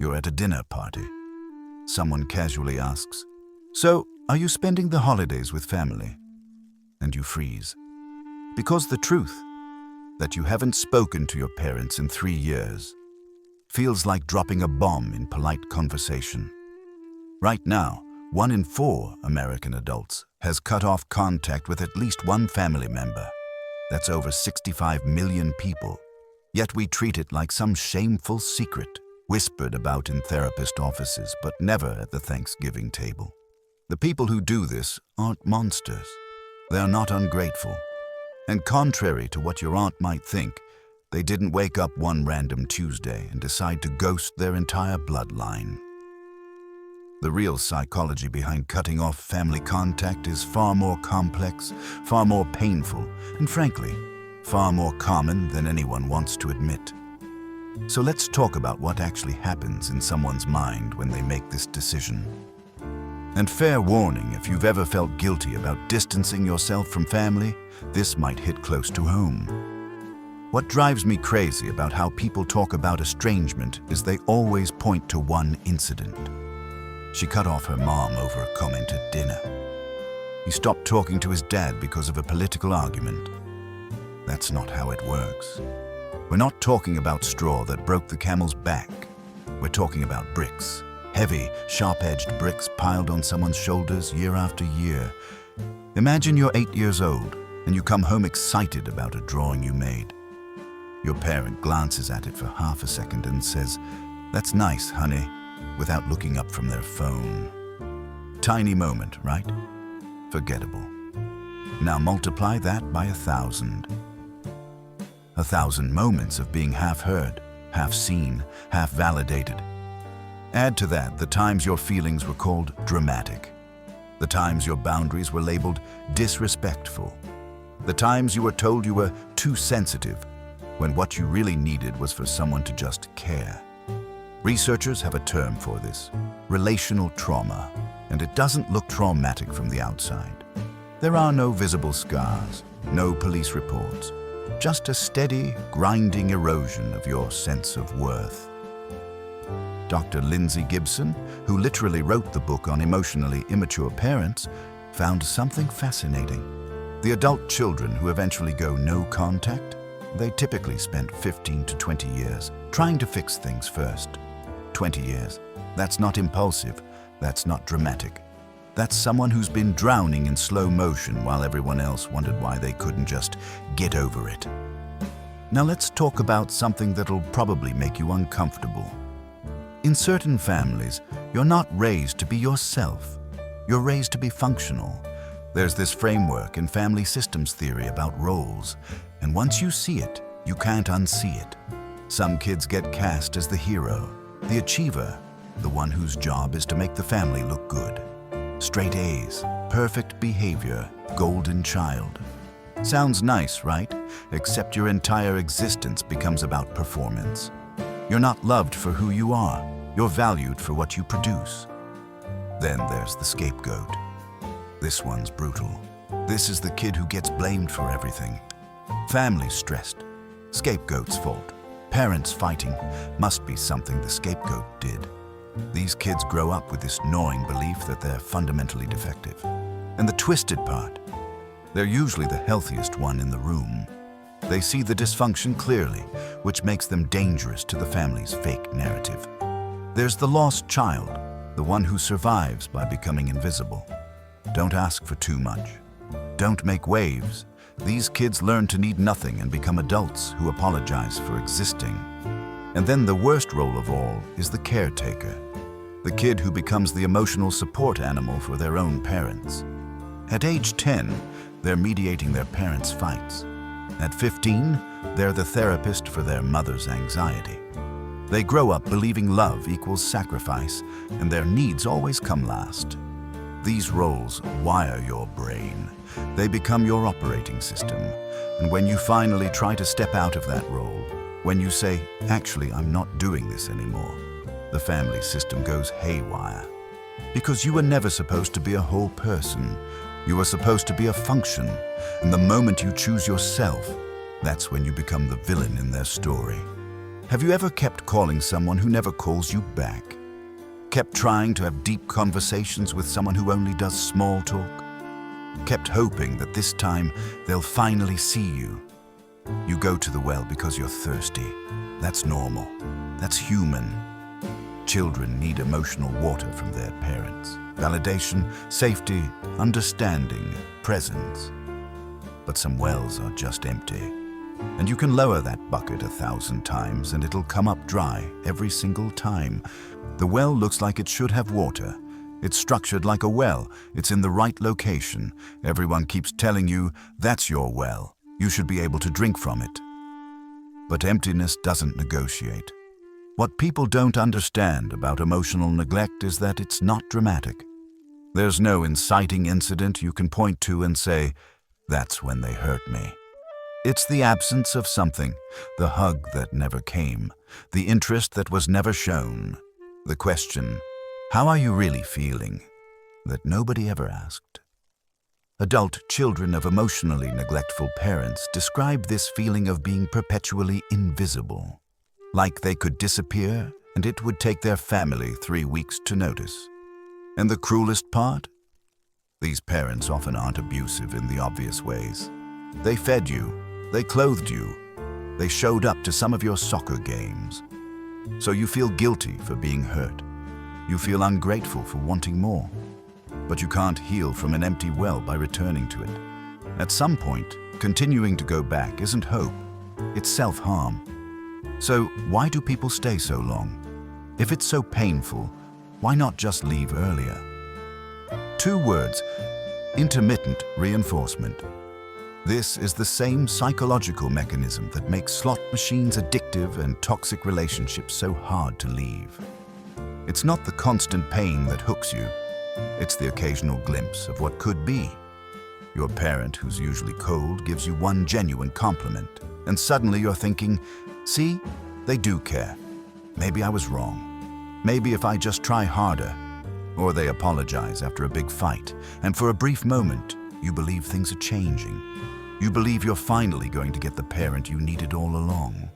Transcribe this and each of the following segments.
You're at a dinner party. Someone casually asks, "So, are you spending the holidays with family?" And you freeze. Because the truth, that you haven't spoken to your parents in 3 years, feels like dropping a bomb in polite conversation. Right now, 1 in 4 American adults has cut off contact with at least one family member. That's over 65 million people. Yet we treat it like some shameful secret, whispered about in therapist offices, but never at the Thanksgiving table. The people who do this aren't monsters. They are not ungrateful. And contrary to what your aunt might think, they didn't wake up one random Tuesday and decide to ghost their entire bloodline. The real psychology behind cutting off family contact is far more complex, far more painful, and frankly, far more common than anyone wants to admit. So let's talk about what actually happens in someone's mind when they make this decision. And fair warning, if you've ever felt guilty about distancing yourself from family, this might hit close to home. What drives me crazy about how people talk about estrangement is they always point to one incident. She cut off her mom over a comment at dinner. He stopped talking to his dad because of a political argument. That's not how it works. We're not talking about straw that broke the camel's back. We're talking about bricks. Heavy, sharp-edged bricks piled on someone's shoulders year after year. Imagine you're 8 years old and you come home excited about a drawing you made. Your parent glances at it for half a second and says, "That's nice, honey," without looking up from their phone. Tiny moment, right? Forgettable. Now multiply that by 1,000. 1,000 moments of being half heard, half seen, half validated. Add to that the times your feelings were called dramatic, the times your boundaries were labeled disrespectful, the times you were told you were too sensitive, when what you really needed was for someone to just care. Researchers have a term for this, relational trauma, and it doesn't look traumatic from the outside. There are no visible scars, no police reports, just a steady, grinding erosion of your sense of worth. Dr. Lindsay Gibson, who literally wrote the book on emotionally immature parents, found something fascinating. The adult children who eventually go no contact, they typically spent 15 to 20 years trying to fix things first. 20 years. That's not impulsive. That's not dramatic. That's someone who's been drowning in slow motion while everyone else wondered why they couldn't just get over it. Now let's talk about something that'll probably make you uncomfortable. In certain families, you're not raised to be yourself. You're raised to be functional. There's this framework in family systems theory about roles, and once you see it, you can't unsee it. Some kids get cast as the hero, the achiever, the one whose job is to make the family look good. Straight A's, perfect behavior, golden child. Sounds nice, right? Except your entire existence becomes about performance. You're not loved for who you are. You're valued for what you produce. Then there's the scapegoat. This one's brutal. This is the kid who gets blamed for everything. Family's stressed. Scapegoat's fault. Parents fighting. Must be something the scapegoat did. These kids grow up with this gnawing belief that they're fundamentally defective. And the twisted part, they're usually the healthiest one in the room. They see the dysfunction clearly, which makes them dangerous to the family's fake narrative. There's the lost child, the one who survives by becoming invisible. Don't ask for too much. Don't make waves. These kids learn to need nothing and become adults who apologize for existing. And then the worst role of all is the caretaker, the kid who becomes the emotional support animal for their own parents. At age 10, they're mediating their parents' fights. At 15, they're the therapist for their mother's anxiety. They grow up believing love equals sacrifice, and their needs always come last. These roles wire your brain. They become your operating system. And when you finally try to step out of that role, when you say, "Actually, I'm not doing this anymore," the family system goes haywire. Because you were never supposed to be a whole person. You were supposed to be a function. And the moment you choose yourself, that's when you become the villain in their story. Have you ever kept calling someone who never calls you back? Kept trying to have deep conversations with someone who only does small talk? Kept hoping that this time they'll finally see you? You go to the well because you're thirsty. That's normal. That's human. Children need emotional water from their parents. Validation, safety, understanding, presence. But some wells are just empty. And you can lower that bucket 1,000 times and it'll come up dry every single time. The well looks like it should have water. It's structured like a well. It's in the right location. Everyone keeps telling you, that's your well. You should be able to drink from it. But emptiness doesn't negotiate. What people don't understand about emotional neglect is that it's not dramatic. There's no inciting incident you can point to and say, that's when they hurt me. It's the absence of something, the hug that never came, the interest that was never shown, the question, how are you really feeling, that nobody ever asked. Adult children of emotionally neglectful parents describe this feeling of being perpetually invisible, like they could disappear and it would take their family 3 weeks to notice. And the cruelest part? These parents often aren't abusive in the obvious ways. They fed you, they clothed you, they showed up to some of your soccer games. So you feel guilty for being hurt. You feel ungrateful for wanting more. But you can't heal from an empty well by returning to it. At some point, continuing to go back isn't hope, it's self-harm. So why do people stay so long? If it's so painful, why not just leave earlier? 2 words, intermittent reinforcement. This is the same psychological mechanism that makes slot machines addictive and toxic relationships so hard to leave. It's not the constant pain that hooks you. It's the occasional glimpse of what could be. Your parent, who's usually cold, gives you one genuine compliment, and suddenly you're thinking, see, they do care. Maybe I was wrong. Maybe if I just try harder. Or they apologize after a big fight, and for a brief moment, you believe things are changing. You believe you're finally going to get the parent you needed all along.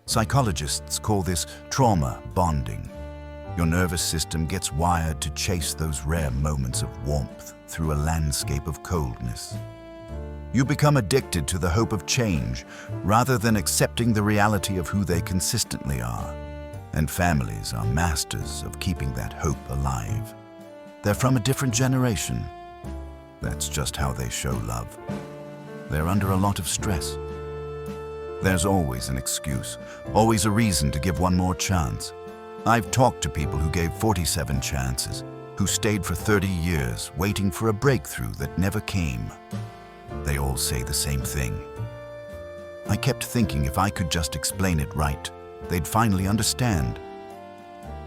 Psychologists call this trauma bonding. Your nervous system gets wired to chase those rare moments of warmth through a landscape of coldness. You become addicted to the hope of change rather than accepting the reality of who they consistently are. And families are masters of keeping that hope alive. They're from a different generation. That's just how they show love. They're under a lot of stress. There's always an excuse, always a reason to give one more chance. I've talked to people who gave 47 chances, who stayed for 30 years waiting for a breakthrough that never came. They all say the same thing. I kept thinking if I could just explain it right, they'd finally understand.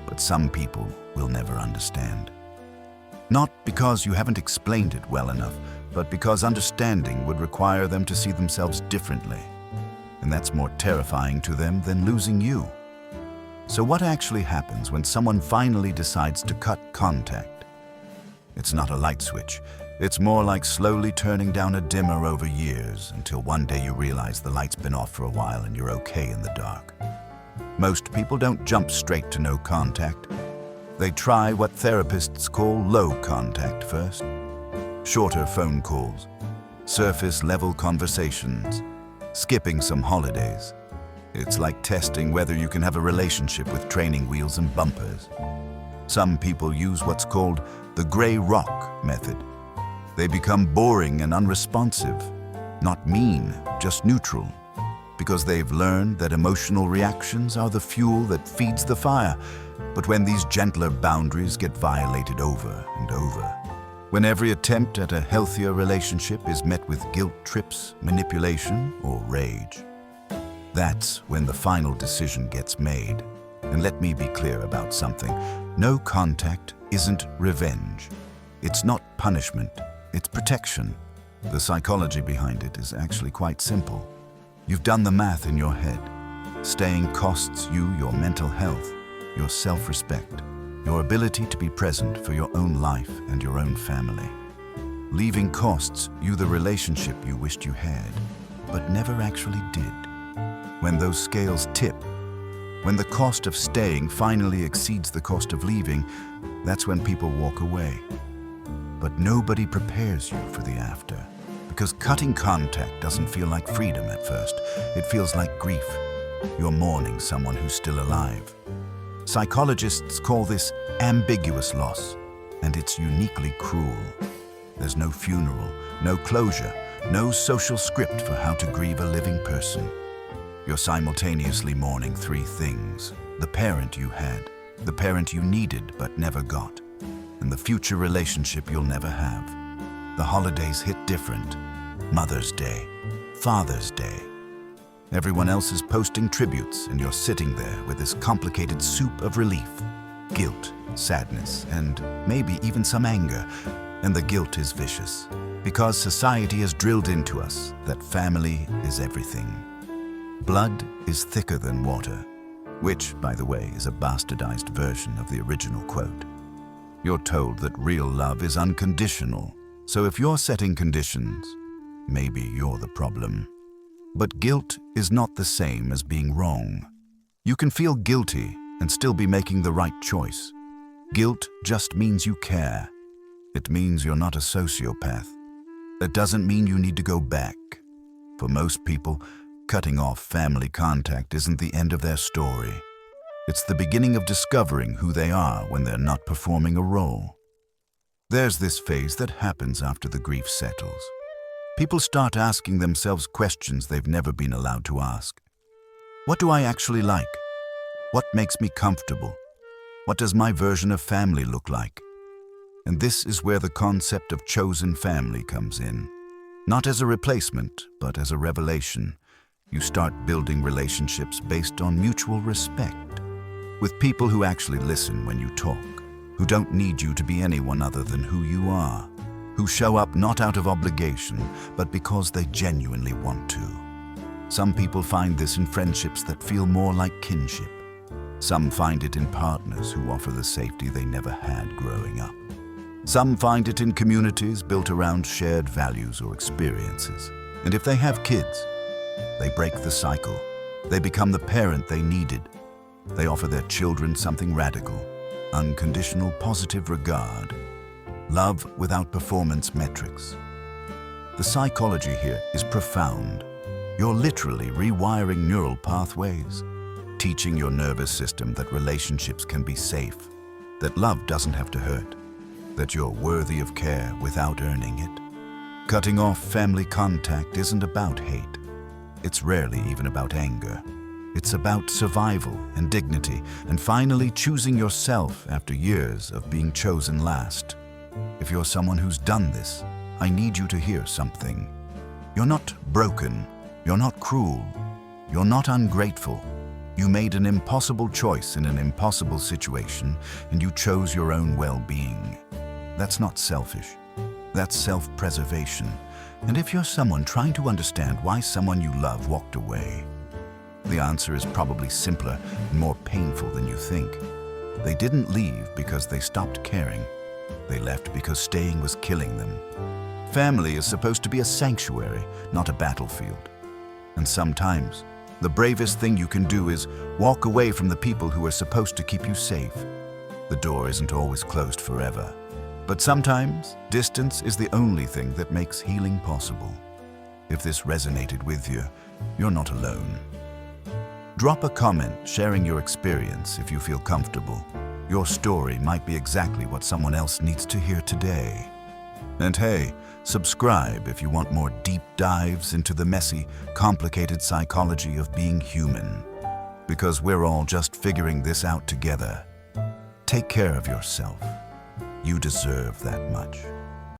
But some people will never understand. Not because you haven't explained it well enough, but because understanding would require them to see themselves differently. And that's more terrifying to them than losing you. So what actually happens when someone finally decides to cut contact? It's not a light switch. It's more like slowly turning down a dimmer over years until one day you realize the light's been off for a while and you're okay in the dark. Most people don't jump straight to no contact. They try what therapists call low contact first. Shorter phone calls, surface-level conversations, skipping some holidays. It's like testing whether you can have a relationship with training wheels and bumpers. Some people use what's called the gray rock method. They become boring and unresponsive, not mean, just neutral, because they've learned that emotional reactions are the fuel that feeds the fire. But when these gentler boundaries get violated over and over, when every attempt at a healthier relationship is met with guilt trips, manipulation, or rage, that's when the final decision gets made. And let me be clear about something. No contact isn't revenge. It's not punishment. It's protection. The psychology behind it is actually quite simple. You've done the math in your head. Staying costs you your mental health, your self-respect, your ability to be present for your own life and your own family. Leaving costs you the relationship you wished you had, but never actually did. When those scales tip, When the cost of staying finally exceeds the cost of leaving, that's when people walk away. But nobody prepares you for the after, because cutting contact doesn't feel like freedom at first. It feels like grief. You're mourning someone who's still alive. Psychologists call this ambiguous loss, and it's uniquely cruel. There's no funeral, no closure, no social script for how to grieve a living person. You're simultaneously mourning three things: the parent you had, the parent you needed but never got, and the future relationship you'll never have. The holidays hit different. Mother's Day, Father's Day. Everyone else is posting tributes, and you're sitting there with this complicated soup of relief, guilt, sadness, and maybe even some anger. And the guilt is vicious, because society has drilled into us that family is everything. Blood is thicker than water, which, by the way, is a bastardized version of the original quote. You're told that real love is unconditional, so if you're setting conditions, maybe you're the problem. But guilt is not the same as being wrong. You can feel guilty and still be making the right choice. Guilt just means you care. It means you're not a sociopath. It doesn't mean you need to go back. For most people, cutting off family contact isn't the end of their story. It's the beginning of discovering who they are when they're not performing a role. There's this phase that happens after the grief settles. People start asking themselves questions they've never been allowed to ask. What do I actually like? What makes me comfortable? What does my version of family look like? And this is where the concept of chosen family comes in. Not as a replacement, but as a revelation. You start building relationships based on mutual respect, with people who actually listen when you talk, who don't need you to be anyone other than who you are, who show up not out of obligation, but because they genuinely want to. Some people find this in friendships that feel more like kinship. Some find it in partners who offer the safety they never had growing up. Some find it in communities built around shared values or experiences. And if they have kids, they break the cycle. They become the parent they needed. They offer their children something radical: unconditional positive regard. Love without performance metrics. The psychology here is profound. You're literally rewiring neural pathways, teaching your nervous system that relationships can be safe, that love doesn't have to hurt, that you're worthy of care without earning it. Cutting off family contact isn't about hate. It's rarely even about anger. It's about survival and dignity, and finally choosing yourself after years of being chosen last. If you're someone who's done this, I need you to hear something. You're not broken. You're not cruel. You're not ungrateful. You made an impossible choice in an impossible situation, and you chose your own well-being. That's not selfish. That's self-preservation. And if you're someone trying to understand why someone you love walked away, the answer is probably simpler and more painful than you think. They didn't leave because they stopped caring. They left because staying was killing them. Family is supposed to be a sanctuary, not a battlefield. And sometimes, the bravest thing you can do is walk away from the people who are supposed to keep you safe. The door isn't always closed forever. But sometimes, distance is the only thing that makes healing possible. If this resonated with you, you're not alone. Drop a comment sharing your experience if you feel comfortable. Your story might be exactly what someone else needs to hear today. And hey, subscribe if you want more deep dives into the messy, complicated psychology of being human. Because we're all just figuring this out together. Take care of yourself. You deserve that much.